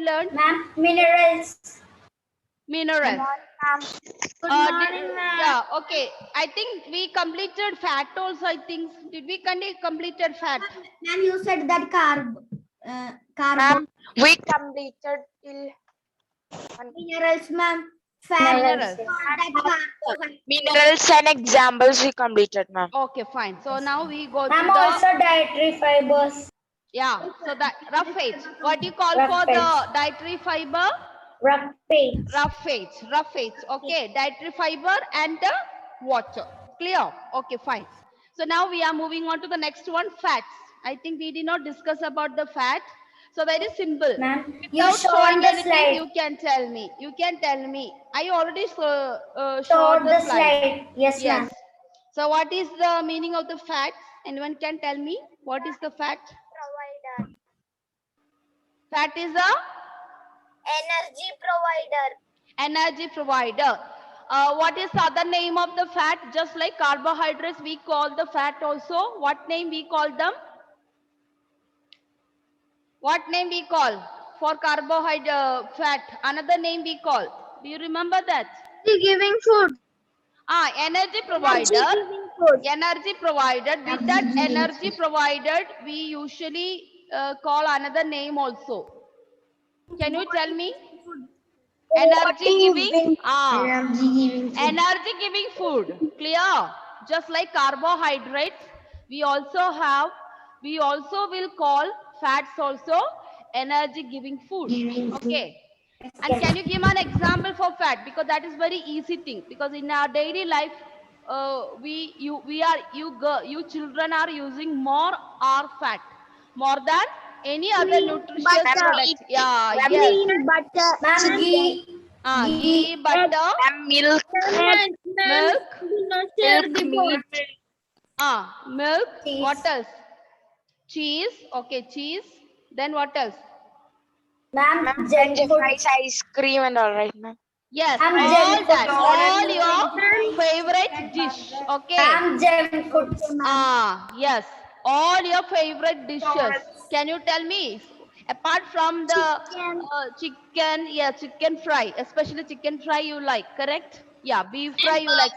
learned? Ma'am, minerals. Minerals. Good morning, ma'am. Yeah, okay. I think we completed fat also, I think. Did we completed fat? Ma'am, you said that carb. Carb. Ma'am, we completed till Minerals, ma'am. Fat. Minerals. minerals and examples we completed, ma'am. Okay, fine. So now we go to Ma'am, the... also dietary fibers. Yeah, so that rough age. What do you call Rough for age. the dietary fiber? Rough age. Rough age. Okay, dietary fiber and the water. Clear? Okay, fine. So now we are moving on to the next one, fats. I think we did not discuss about the fat. So very simple. Ma'am, you Without show showing on the anything, slide. you can tell me. You can tell me. I already Show showed the the slide. Yes, ma'am. Yes. So what is the meaning of the fat? Anyone can tell me? What is the fat? Provider. Fat is a Energy provider. energy provider. What is the other name of the fat? Just like carbohydrates, we call the fat also. What name we call them? What name we call for carbohydrate fat? Another name we call. Do you remember that? Giving food. Energy provider. Energy provided. With that energy provided, we usually call another name also. Can you tell me? Energy giving. Energy giving food. Clear? Just like carbohydrates, we also will call fats also energy giving food. Okay. And can you give an example for fat? Because that is very easy thing. Because in our daily life, you children are using more fat, more than any other nutritious product. Yeah, yes. Butter. Ma'am, ghee. Ghee, butter, Ma'am, milk, milk, meat, milk. Cheese. What else? Cheese. Okay, cheese. Then what else? Ma'am, ma'am, junk French food. fries, ice cream, and all right, ma'am. Yes, Ma'am, all junk that. food. All your favorite dish. Okay. Ma'am, junk food. Yes. All your favorite dishes. Can you tell me? Apart from the chicken, yeah, chicken fry, especially chicken fry you like, correct? Yeah, beef fry you like.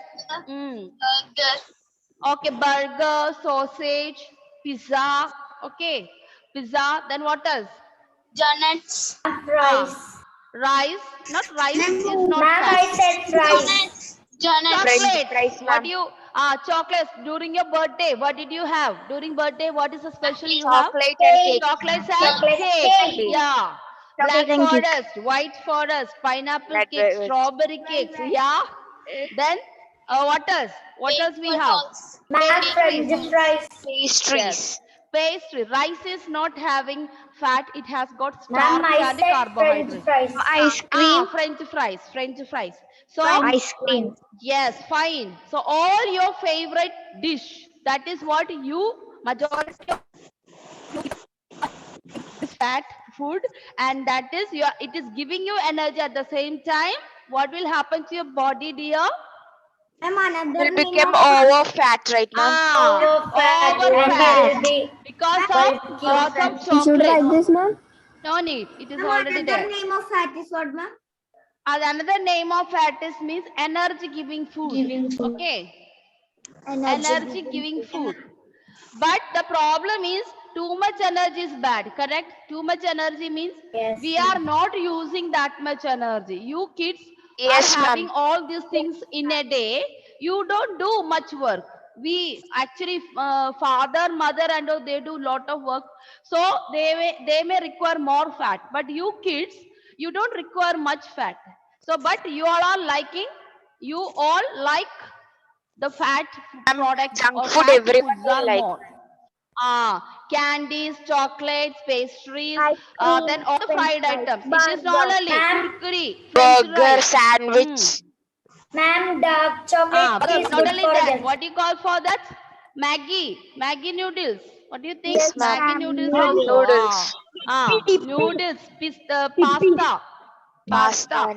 Okay, burger, sausage, pizza. Okay, pizza. Then what else? Donuts. Rice. Rice. Not rice is not Ma'am, fat. I said rice. Chocolate. fries, What ma'am. do you chocolates during your birthday? What did you have during birthday? What is the special you have? Chocolate and cake. Chocolates and Chocolate cake. cake. Yeah. Chocolate Black and cake. forest, white forest, pineapple Right, cake, right, right. strawberry cakes. Yeah. Then what else? What else we have? Ma'am, French fries. Pastries. Yes. Pastry. Rice is not having fat. It has got Ma'am, starch I and said carbohydrates. French fries. Ice cream. French fries. So Ice cream. yes, fine. So all your favorite dish, that is what you majority of is fat food, and that is it is giving you energy at the same time. What will happen to your body, dear? Ma'am, another Will name become of over fat, right, ma'am? overfat. Overfat. Because of Bulky. lots of You should write chocolate. this, ma'am. No need. It is Ma'am, already another there. name of fat is what, ma'am? Another name of fat is means energy giving food. Giving food. Okay. Energy giving food. But the problem is too much energy is bad, correct? Too much energy means Yes, we are not using that much energy. You kids Yes, are having ma'am. all these things in a day. You don't do much work. We actually father, mother, and all, they do lot of work. So they may require more fat. But you kids, you don't require much fat. So but you all are liking. You all like the fat products Junk or food fat everyone foods will are like. more. Candies, chocolates, pastries, Ice cream, then all the fried french items. fries, It is not burger. only Ma'am. kurkuri, French Burger, fries. sandwich. Ma'am, dark chocolate is Not good only for that, health. what do you call for that? Maggie noodles. What do you think? Yes, ma'am. Maggie noodles Noodles. also. Noodles. Noodles, pasta. Pasta.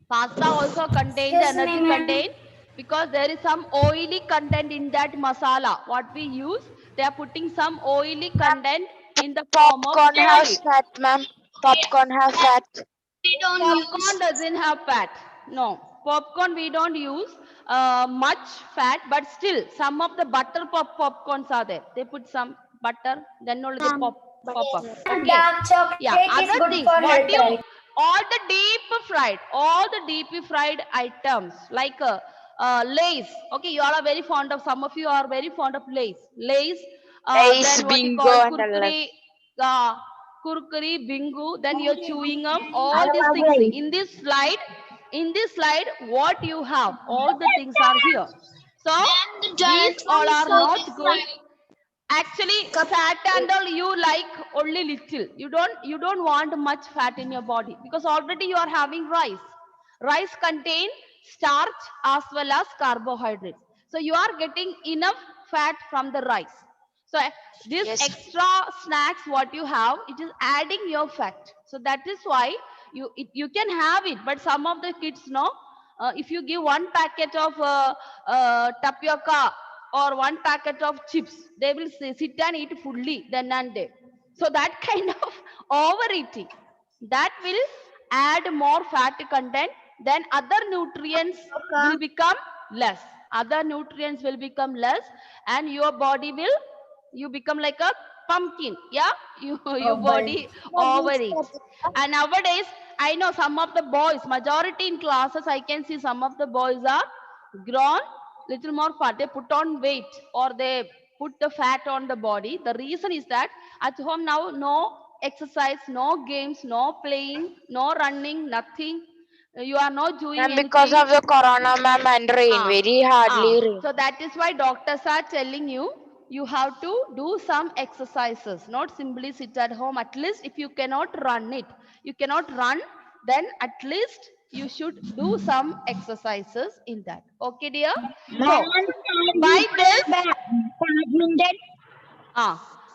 Pasta also contains Excuse me, energy ma'am. content because there is some oily content in that masala. What we use, they are putting some oily content in the form of Popcorn has oil. fat, ma'am. Popcorn have fat. We don't Popcorn doesn't have fat. No, popcorn we don't use much fat, but still some of the butter popcorns are there. They put some butter, then only they pop up. Okay. Dark chocolate Yeah. is Other good things. for What health, you right? all the deep fried items like Lays. Okay, you all are very fond of. Some of you are very fond of Lays. Lays. Lays, Then what you bingo, call and all that. Kurkure. Kurkuri, bingo, then you're chewing them, all these things. See, in this slide, what you have, all the things are here. So these all are not good. Actually, fat and all you like only little. You don't want much fat in your body because already you are having rice. Rice contain starch as well as carbohydrates. So you are getting enough fat from the rice. So this Yes. extra snacks what you have, it is adding your fat. So that is why you can have it, but some of the kids know if you give one packet of tapioca or one packet of chips, they will sit and eat fully then and there. So that kind of overeating, that will add more fat content, then other nutrients will become less. Other nutrients will become less, and your body will, you become like a pumpkin. Yeah, your body overeats. And nowadays, I know some of the boys, majority in classes, I can see some of the boys are grown little more fat. They put on weight or they put the fat on the body. The reason is that at home now, no exercise, no games, no playing, no running, nothing. You are not doing And because anything. of the corona, ma'am, and rain, Ah, very hardly rain. so that is why doctors are telling you, you have to do some exercises, not simply sit at home. At least if you cannot run it, you cannot run, then at least you should do some exercises in that. Okay, dear? So by this, Badminton.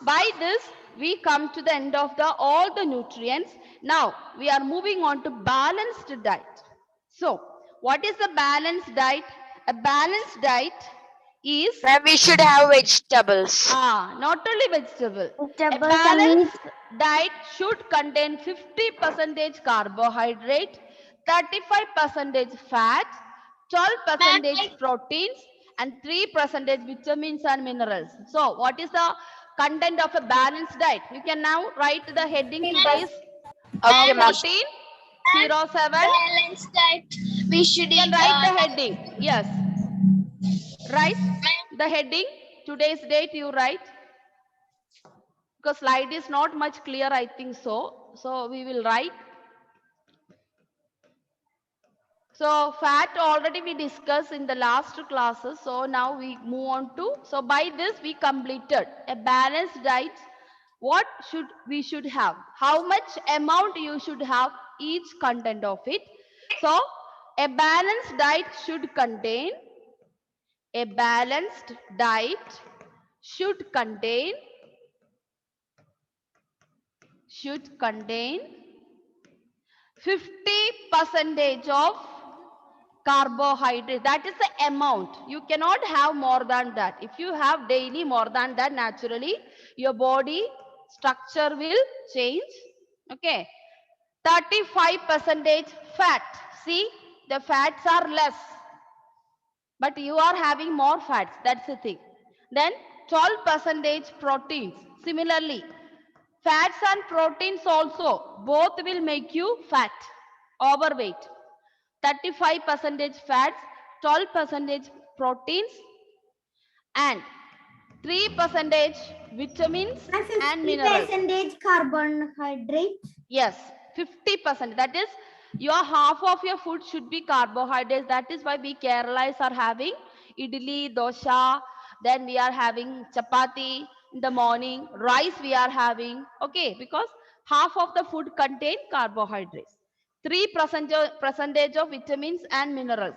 by this, we come to the end of the all the nutrients. Now we are moving on to balanced diet. So what is a balanced diet? A balanced diet is Ma'am, we should have vegetables. not only vegetable. A Vegetables and balanced diet should contain 50% carbohydrate, 35% fat, 12% proteins, and 3% vitamins and minerals. So, what is the content of a balanced diet? You can now write the heading today's Okay, ma'am. 1407. balanced diet. We should You can eat. write the heading. Yes. Write the heading. Today's date you write. Because slide is not much clear, I think so. So we will write. So fat already we discussed in the last classes. So now we move on to, so by this we completed a balanced diet. What we should have? How much amount you should have each content of it. So a balanced diet should contain, a balanced diet should contain 50% of carbohydrate. That is the amount. You cannot have more than that. If you have daily more than that, naturally your body structure will change. Okay. 35% fat. See, the fats are less, but you are having more fats. That's the thing. Then 12% proteins. Similarly, fats and proteins also, both will make you fat, overweight. 35% fats, 12% proteins, and 3% vitamins and minerals. 50% carbohydrates. Yes, 50%. That is, your half of your food should be carbohydrates. That is why we Keralais are having idli, dosha, then we are having chapati in the morning, rice we are having. Okay, because half of the food contain carbohydrates. 3% of vitamins and minerals.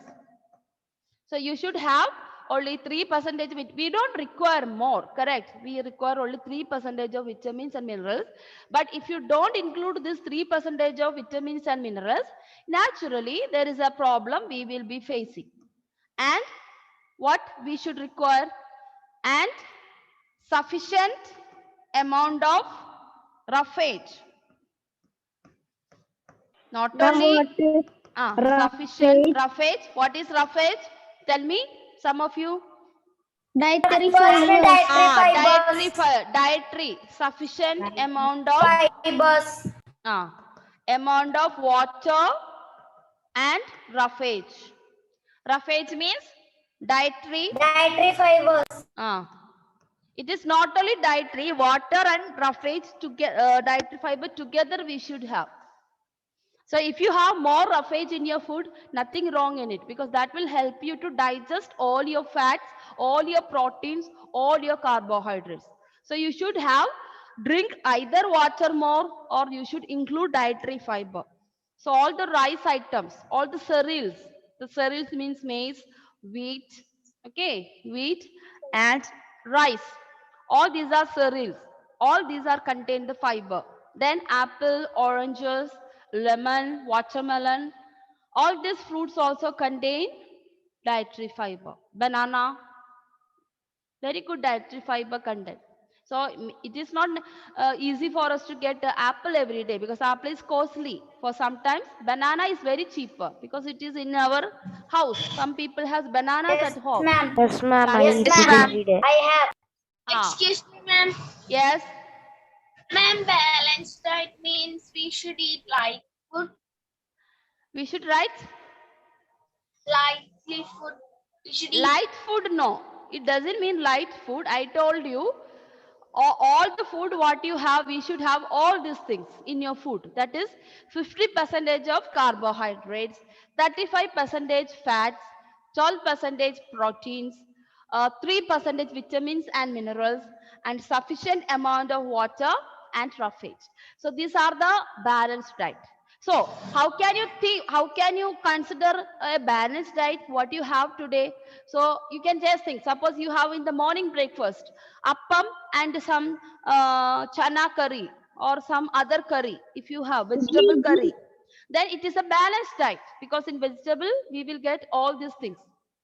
So you should have only 3%. We don't require more, correct? We require only 3% of vitamins and minerals. But if you don't include this 3% of vitamins and minerals, naturally there is a problem we will be facing. And what we should require, and sufficient amount of roughage. Not Ma'am, only what is sufficient roughage? roughage. What is roughage? Tell me, some of you. Dietary Firstly, fibers. Dietary sufficient amount of fibers. amount of water and roughage. Roughage means dietary. Dietary fibers. It is not only dietary, water and roughage together, dietary fiber together we should have. So if you have more roughage in your food, nothing wrong in it, because that will help you to digest all your fats, all your proteins, all your carbohydrates. So you should have drink either water more, or you should include dietary fiber. So all the rice items, all the cereals means maize, wheat, okay, wheat and rice. All these are cereals. All these are contain the fiber. Then apple, oranges, lemon, watermelon, all these fruits also contain dietary fiber. Banana, very good dietary fiber content. So it is not easy for us to get apple every day, because apple is costly. For sometimes banana is very cheaper because it is in our house. Some people has bananas Yes, at home. ma'am. Yes, ma'am. I Yes, eat it ma'am. every day. I have. Excuse me, ma'am. Yes. Ma'am, balanced diet means we should eat light food, We should write lightly food. We should eat light food. No, it doesn't mean light food. I told you all the food what you have, we should have all these things in your food. That is 50% of carbohydrates, 35% fats, 12% proteins, 3% vitamins and minerals, and sufficient amount of water and roughage. So these are the balanced diet. So how can you think, how can you consider a balanced diet what you have today? So you can just think, suppose you have in the morning breakfast appam and some chana curry or some other curry. If you have vegetable curry, then it is a balanced diet, because in vegetable we will get all these things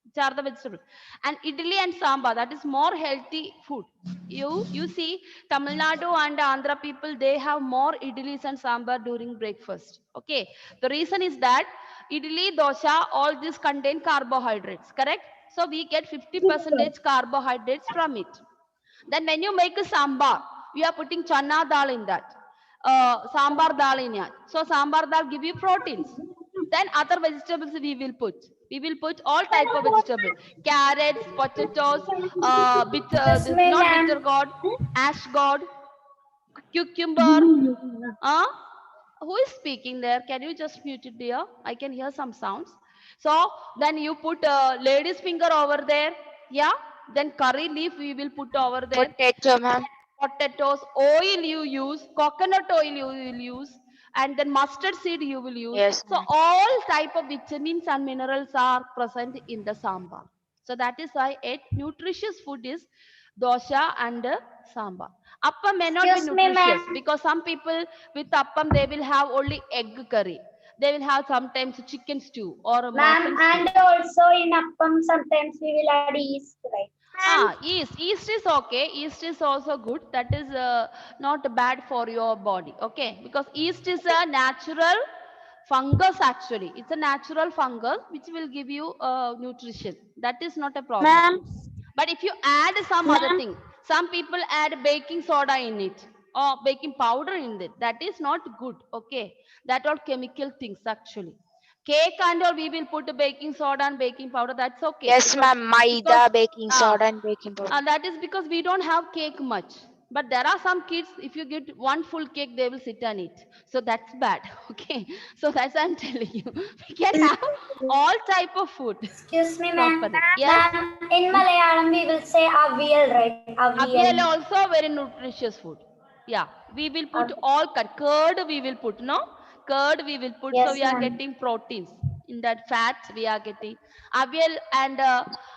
which are the vegetable. And idli and sambar, that is more healthy food. You see, Tamil Nadu and Andhra people, they have more idlis and sambar during breakfast. Okay, the reason is that idli, dosha, all these contain carbohydrates, correct? So we get 50% carbohydrates from it. Then when you make a sambar, you are putting chana dal in that. Sambar dal in it. So sambar dal give you proteins. Then other vegetables we will put. We will put all type of vegetable. Carrots, potatoes, Excuse me, not ma'am. bitter gourd, ash gourd, cucumber. Who is speaking there? Can you just mute it, dear? I can hear some sounds. So then you put lady's finger over there. Yeah. Then curry leaf we will put over there. Potato, ma'am. Potatoes, oil you use, coconut oil you will use, and then mustard seed you will use. Yes, So ma'am. all type of vitamins and minerals are present in the sambar. So that is why a nutritious food is dosha and sambar. Appam may not be Excuse me, nutritious, ma'am. because some people with appam they will have only egg curry. They will have sometimes chicken stew or a Ma'am, mutton stew. and also in appam sometimes we will add yeast, right? Yeast is okay. Yeast is also good. That is not bad for your body. Okay, because yeast is a natural fungus actually. It's a natural fungus which will give you nutrition. That is not a problem. Ma'am, But if you add some other thing, some people add baking soda in it or baking powder in it. That is not good. Okay, that are chemical things actually. Cake and all we will put baking soda and baking powder. That's okay. Yes, ma'am. Because Maida, baking ah, soda, and baking powder. that is because we don't have cake much. But there are some kids, if you get one full cake, they will sit and eat. So that's bad. Okay. So that's I'm telling you. We can have all type of food. Excuse me, ma'am. Properly. Yes. Ma'am, in Malayalam we will say avial, right? Avial also very nutritious food. Yeah. We will put all curd we will put, no? Curd we will put. Yes, So we are ma'am. getting proteins. In that fats we are getting. Avial and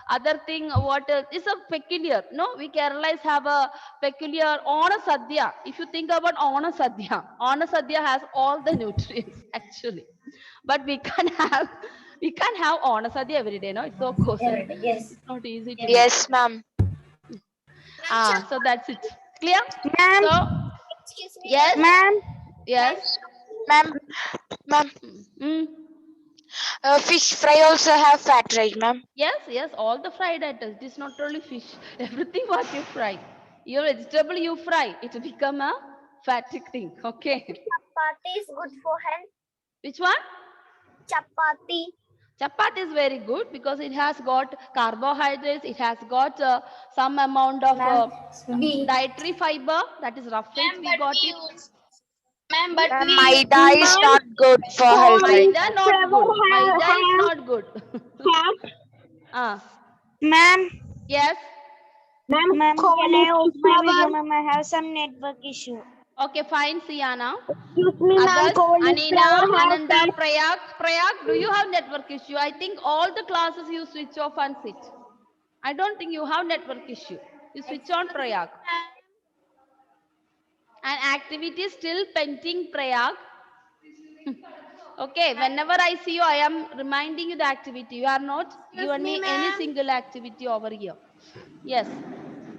other thing what is a peculiar. No, we Keralais have a peculiar Ona Sadhya. If you think about Ona Sadhya has all the nutrients actually. But we can't have Ona Sadhya every day, no? It's so costly. Yes. It's not easy to make. Yes, ma'am. So that's it. Clear? ma'am, So Excuse me. yes, ma'am, yes. Ma'am, ma'am, Mm. fish fry also have fat, right, ma'am? Yes, yes, all the fried items. It is not only fish. Everything what you fry. Your vegetable you fry, it become a fatty thing. Okay. Chapati is good for health. Which one? Chapati. Chapati is very good because it has got carbohydrates. It has got some amount of We dietary fiber. That is roughage. Ma'am, We but got we it. use. Ma'am, but Ma'am, we maida is not good for health, right? Maida not good. Maida is not good. Ah, Ma'am, yes. ma'am, can I off my video, ma'am? I have some network issue. Okay, fine, Siana. Excuse me, ma'am. Others, Anina, Ananda, Prayag, do you have network issue? I think all the classes you switch off and sit. I don't think you have network issue. You switch on Prayag. And activity is still pending, Prayag. Okay, whenever I see you, I am reminding you the activity. You are not given me any single activity over here. Yes.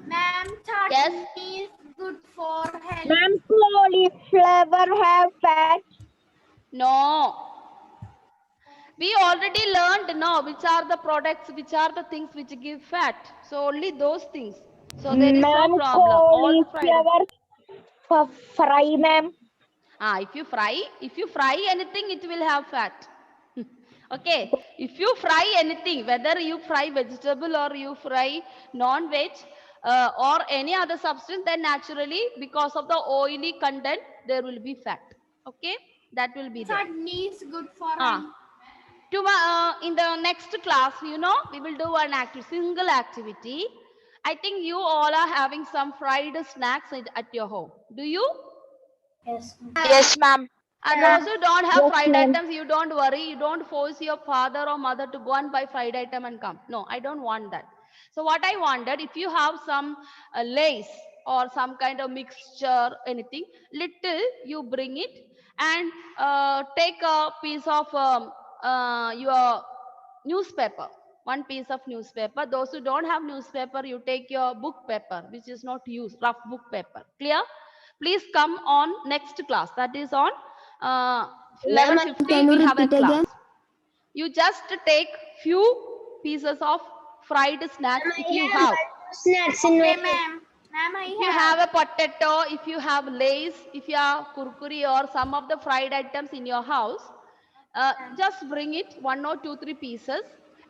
ma'am, Yes. chutney is good for health. Ma'am, cauliflower have fat. No. We already learned now which are the products, which are the things which give fat. So only those things. So there is no Ma'am, problem. All the fried. cauliflower fry, ma'am. If you fry anything, it will have fat. Okay. If you fry anything, whether you fry vegetable or you fry non-veg or any other substance, then naturally because of the oily content, there will be fat. Okay. That will be there. Chutney is good for Ah. In the next class, we will do one single activity. I think you all are having some fried snacks at your home. Do you? yes. Yes, ma'am. And those who don't have fried items, you don't worry. You don't force your father or mother to go and buy fried item and come. No, I don't want that. So what I wanted, if you have some lace or some kind of mixture, anything, little you bring it and take a piece of your newspaper. One piece of newspaper. Those who don't have newspaper, you take your book paper, which is not used, rough book paper. Clear? Please come on next class. That is on 11:50. We have a class. You just take few pieces of fried snacks if you have. Snacks in Okay, my ma'am. Ma'am, I If you have a potato, if you have lace, if you have kurkuri or some of the fried items in your house, just bring it 1 or 2, 3 pieces,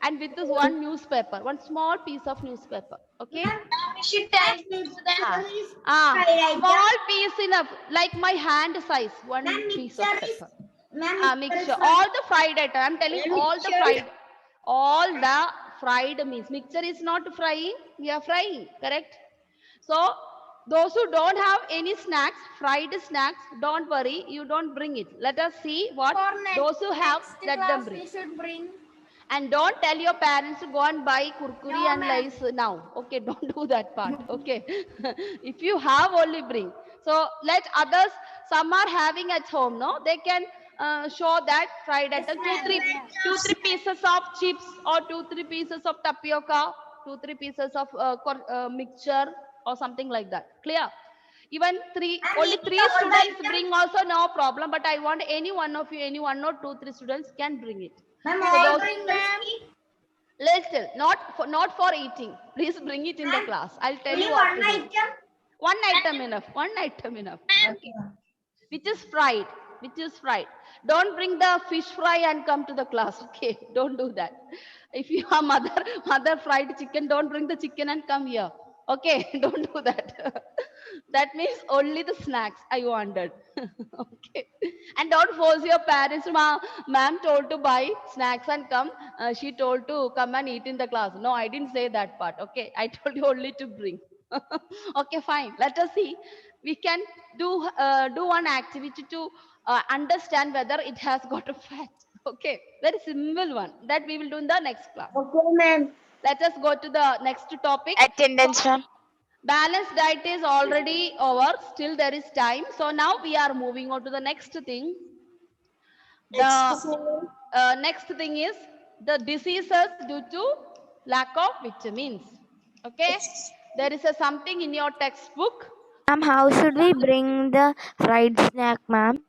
and with this one newspaper, one small piece of newspaper. Okay. we should take to them. Small piece enough, like my hand size, one piece of paper. Mixture, all the fried item. I'm telling all the fried means mixture is not frying. We are frying, correct? So those who don't have any snacks, fried snacks, don't worry, you don't bring it. Let us see what those who have, let them bring. We should bring. And don't tell your parents to go and buy kurkuri No, and ma'am. lace now. Okay, don't do that part. Okay. If you have, only bring. So let others, some are having at home, no? They can show that fried item, two, three pieces of chips or 2, 3 pieces of tapioca, 2, 3 pieces of mixture or something like that. Clear? Even only 3 students bring also, no problem. But I want any one of you, any 1 or 2, 3 students can bring it. Little, not for eating. Please bring it in the class. I'll tell you what to do. One item enough. One item enough. Okay. Which is fried. Don't bring the fish fry and come to the class. Okay. Don't do that. If you have mother fried chicken, don't bring the chicken and come here. Okay. Don't do that. That means only the snacks I wanted. Okay. And don't force your parents. Ma'am told to buy snacks and come. She told to come and eat in the class. No, I didn't say that part. Okay. I told you only to bring. Okay, fine. Let us see. We can do one activity to understand whether it has got a fat. Okay. Very simple one. That we will do in the next class. Okay, ma'am. Let us go to the next topic. Attendance, ma'am. Balanced diet is already over. Still there is time. So now we are moving on to the next thing. The next thing is the diseases due to lack of vitamins. Okay. There is something in your textbook. Ma'am, how should we bring the fried snack, ma'am?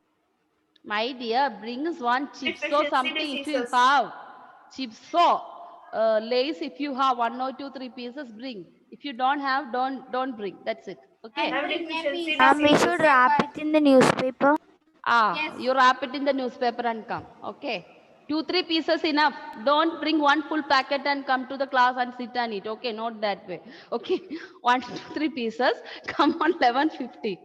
My dear, bring us one chips or Deficiency something if you diseases. have. Chips or lace if you have 1 or 2, 3 pieces, bring. If you don't have, don't bring. That's it. Okay. Have deficiency We diseases. should wrap it in the newspaper. You wrap it in the newspaper and come. Okay. 2, 3 pieces enough. Don't bring one full packet and come to the class and sit and eat. Okay, not that way. Okay. 1, 2, 3 pieces. Come on 11:50.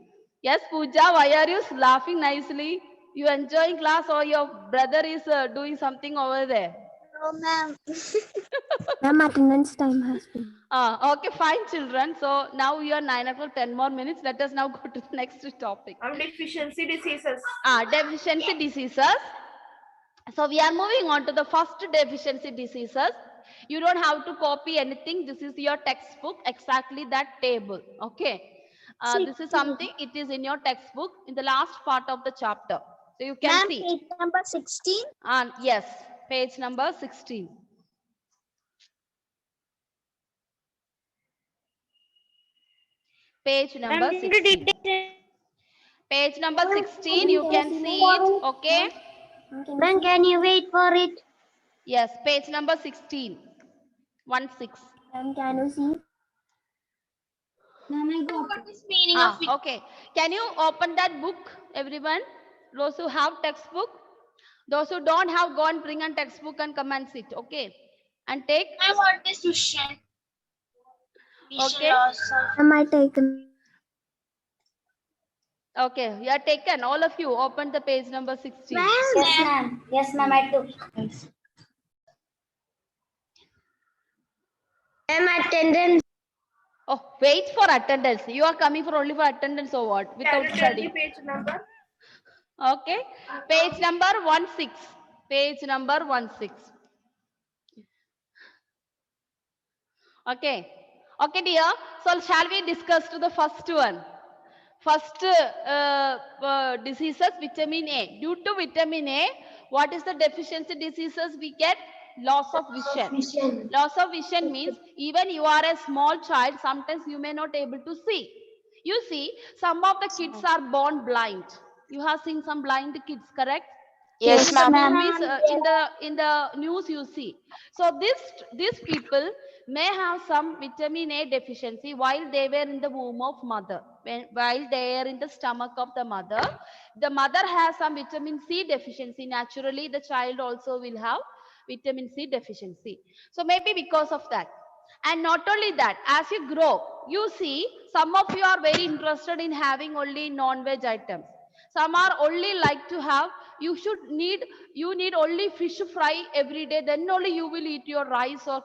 Yes, Pooja, why are you laughing nicely? You enjoying class or your brother is doing something over there? No, ma'am. Ma'am, attendance time has been. Okay, fine, children. So now we are 9 o'clock, 10 more minutes. Let us now go to the next topic. Have deficiency diseases. Deficiency diseases. So we are moving on to the first deficiency diseases. You don't have to copy anything. This is your textbook, exactly that table. Okay. This is something, it is in your textbook in the last part of the chapter. So you can Ma'am, see. page number 16. And yes, page number 16. Page number 16. Page number 16, you can see it. Okay. Ma'am, can you wait for it? Yes, page number 16. 16. Ma'am, can you see? Ma'am, I got What is meaning of it? Okay. Can you open that book, everyone? Those who have textbook. Those who don't have, go and bring a textbook and come and sit. Okay. And take. I want this vision. Okay. Ma'am, I taken. Okay. You are taken. All of you open the page number 16. Yes, ma'am. Yes, ma'am. I took. Ma'am, attendance. Oh, wait for attendance. You are coming for only for attendance or what? Can Without you tell the studying. page number? Okay. Page number 16. Page number 16. Okay. Okay, dear. So shall we discuss to the first one? First diseases, vitamin A. Due to vitamin A, what is the deficiency diseases we get? Loss of vision. Loss of vision means even you are a small child, sometimes you may not able to see. You see, some of the kids are born blind. You have seen some blind kids, correct? Yes, In the ma'am. movies, in the news you see. So these people may have some vitamin A deficiency while they were in the womb of mother. While they are in the stomach of the mother has some vitamin C deficiency. Naturally, the child also will have vitamin C deficiency. So maybe because of that. And not only that, as you grow, you see some of you are very interested in having only non-veg items. Some are only like to have, you need only fish fry every day, then only you will eat your rice or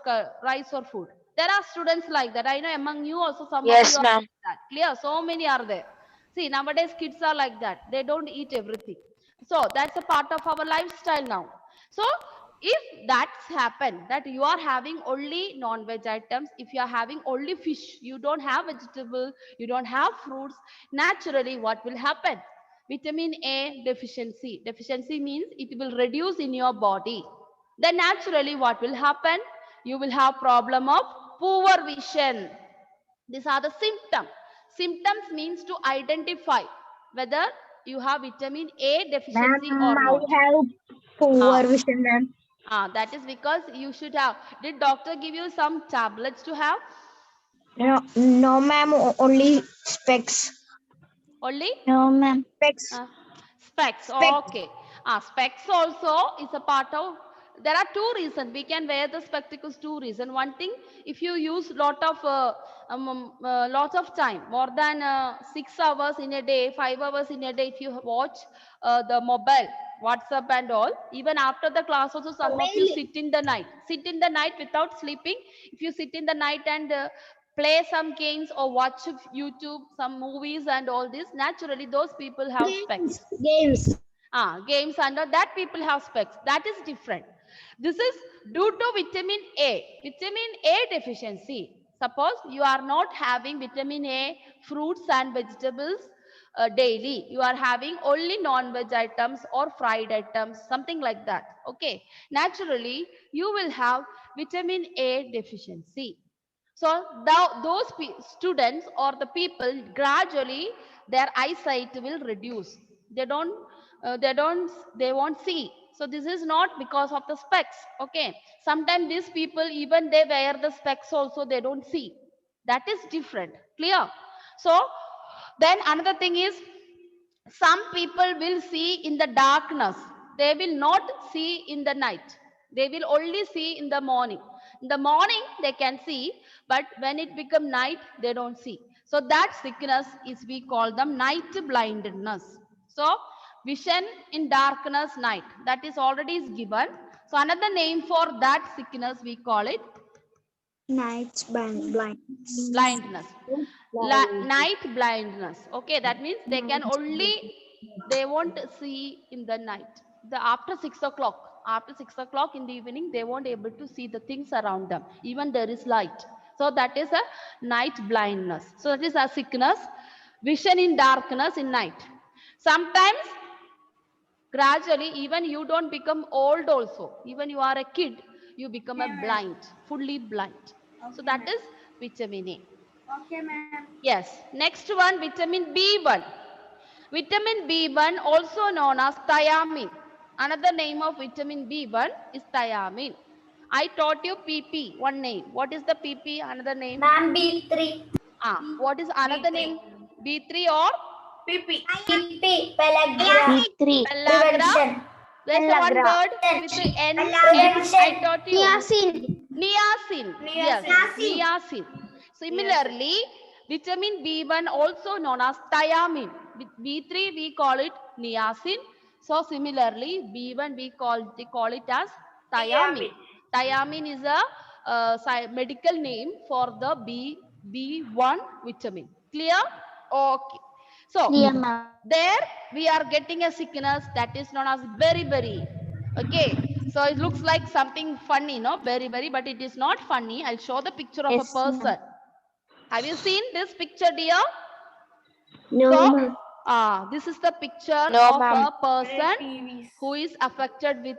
food. There are students like that. I know among you also some of you Yes, are ma'am. like that. Clear? So many are there. See, nowadays kids are like that. They don't eat everything. So that's a part of our lifestyle now. So if that's happened, that you are having only non-veg items, if you are having only fish, you don't have vegetable, you don't have fruits, naturally what will happen? Vitamin A deficiency. Deficiency means it will reduce in your body. Then naturally what will happen? You will have problem of poor vision. These are the symptoms. Symptoms means to identify whether you have vitamin A deficiency or Ma'am, I not. have poor Ah. vision, ma'am. That is because you should have. Did doctor give you some tablets to have? No, ma'am. Only specs. Only No, ma'am. Specs. specs. Okay. Specs also is a part of. There are two reasons we can wear the spectacles. Two reasons. One thing, if you use lots of time, more than 6 hours in a day, 5 hours in a day, if you watch the mobile, WhatsApp and all, even after the class also some of you sit in the night without sleeping. If you sit in the night and play some games or watch YouTube, some movies and all this, naturally those people have specs. Games. Games under that people have specs. That is different. This is due to vitamin A. Vitamin A deficiency. Suppose you are not having vitamin A, fruits and vegetables daily. You are having only non-veg items or fried items, something like that. Okay. Naturally, you will have vitamin A deficiency. So those students or the people gradually their eyesight will reduce. They don't they won't see. So this is not because of the specs. Okay, sometimes these people, even they wear the specs also, they don't see. That is different. Clear? So then another thing is, some people will see in the darkness, they will not see in the night, they will only see in the morning. In the morning they can see, but when it become night they don't see. So that sickness is, we call them night blindness. So vision in darkness, night, that is already is given. So another name for that sickness, we call it Night blind. blindness. Night blindness. Okay, that means they can only, they won't see in the night. The after 6 o'clock, after 6 o'clock in the evening, they won't able to see the things around them, even there is light. So that is a night blindness. So that is a sickness, vision in darkness in night. Sometimes gradually, even you don't become old also, even you are a kid, you become a blind, fully blind. So that is vitamin A. Okay, ma'am. Yes. Next one, vitamin B1. Vitamin B1 also known as thiamine. Another name of vitamin B1 is thiamine. I taught you PP, one name. What is the PP? Another name? Ma'am, B3. What is another name? B3 or PP. Pellagra. B3. pellagra? Prevention. There's one Pellagra. word with the N. Prevention. I taught you. Niacin. Niacin. Yes, niacin. Similarly, vitamin B1 also known as thiamine. With B3 we call it niacin. So similarly, B1 we call it as thiamine. Thiamine is a medical name for the B1 vitamin. Clear? Okay. So Clear, ma'am. there we are getting a sickness that is known as beriberi. Okay, so it looks like something funny, no? Beriberi, but it is not funny. I'll show the picture of Yes, a person. Have you seen this picture, dear? No, So, ma'am. this is the picture No, of ma'am. a person who is affected with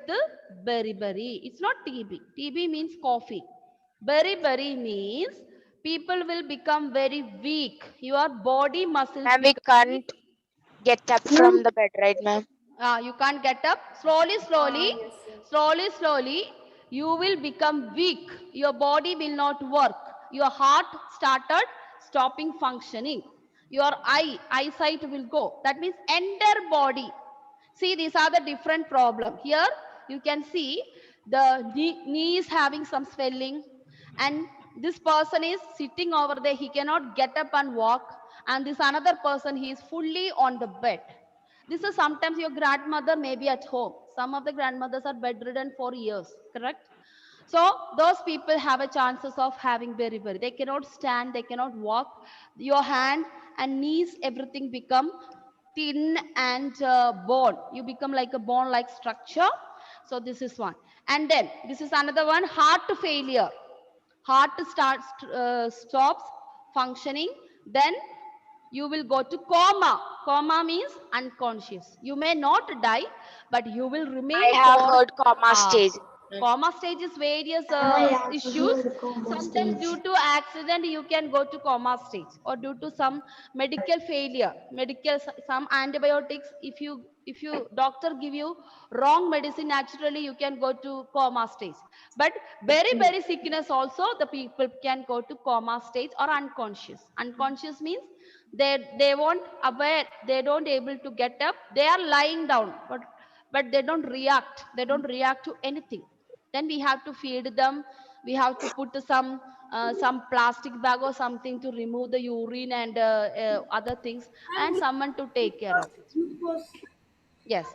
beriberi. It's not TB. TB means coffee. Beriberi means people will become very weak. Your body muscles Ma'am, we become can't get up from the bed, right, ma'am? you can't get up. Slowly, you will become weak. Your body will not work. Your heart started stopping functioning. Your eyesight will go. That means entire body. See, these are the different problem. Here you can see the knee is having some swelling, and this person is sitting over there. He cannot get up and walk. And this another person, he is fully on the bed. This is sometimes your grandmother may be at home. Some of the grandmothers are bedridden for years, correct? So those people have a chances of having beriberi. They cannot stand, they cannot walk. Your hand and knees, everything become thin and bone. You become like a bone-like structure. So this is one. And then this is another one, heart failure. Heart stops functioning. Then you will go to coma. Coma means unconscious. You may not die, but you will remain I have for heard coma stage. coma stage is various issues. Sometimes due to accident you can go to coma stage, or due to some medical failure, some antibiotics. If you doctor give you wrong medicine, naturally you can go to coma stage. But very sickness also, the people can go to coma stage or unconscious. Unconscious means they won't aware, they don't able to get up, they are lying down, but they don't react to anything. Then we have to feed them, we have to put some plastic bag or something to remove the urine and other things, and someone to take care of it. Yes.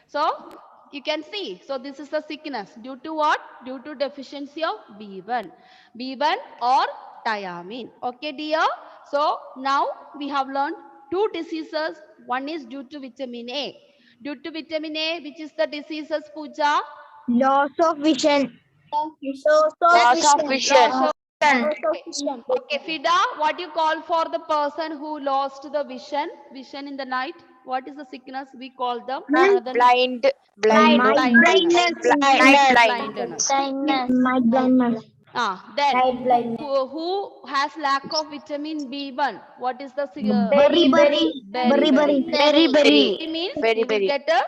So you can see, so this is the sickness due to what? Due to deficiency of B1 or thiamine. Okay, dear. So now we have learned two diseases. One is due to vitamin A. Due to vitamin A, which is the diseases, Pooja? Loss of vision. Loss of vision. Okay, Fida, what you call for the person who lost the vision in the night? What is the sickness we call them? Another name? Blindness. Blindness. Night blindness. Then Night blindness. who has lack of vitamin B1? What is the Beriberi. beriberi. Beriberi. It means you will Beriberi. get a